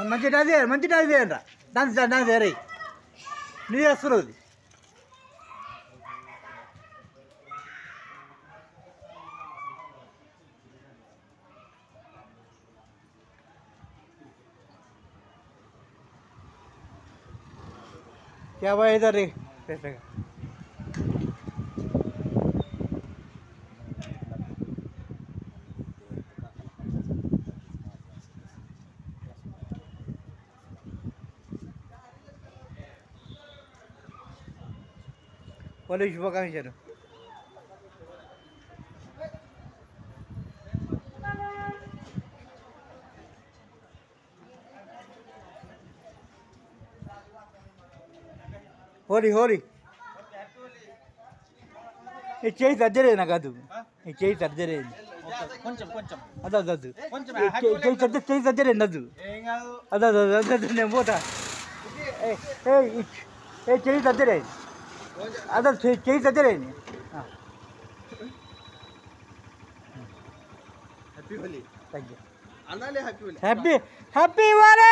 మంచి డాన్స్ చేయండి డాన్స్ వేరే నీ చేస్తున్నది क्या हुआ इधर पैसे का बोले शुभाकांक्षలు హోలీ హోలీ ఈ చేయి సర్జరీ నాకు కాదు ఈ చేయి సర్జరీ కొంచెం కొంచెం అదదు చేయి సర్జరీ అన్నదు అదదు నేను పోతా ఏ చేయి సర్జరీ అదే చేయి surgery happy Holi thank you అన్నాలే హ్యాపీ హోలీ హ్యాపీ హ్యాపీ వారే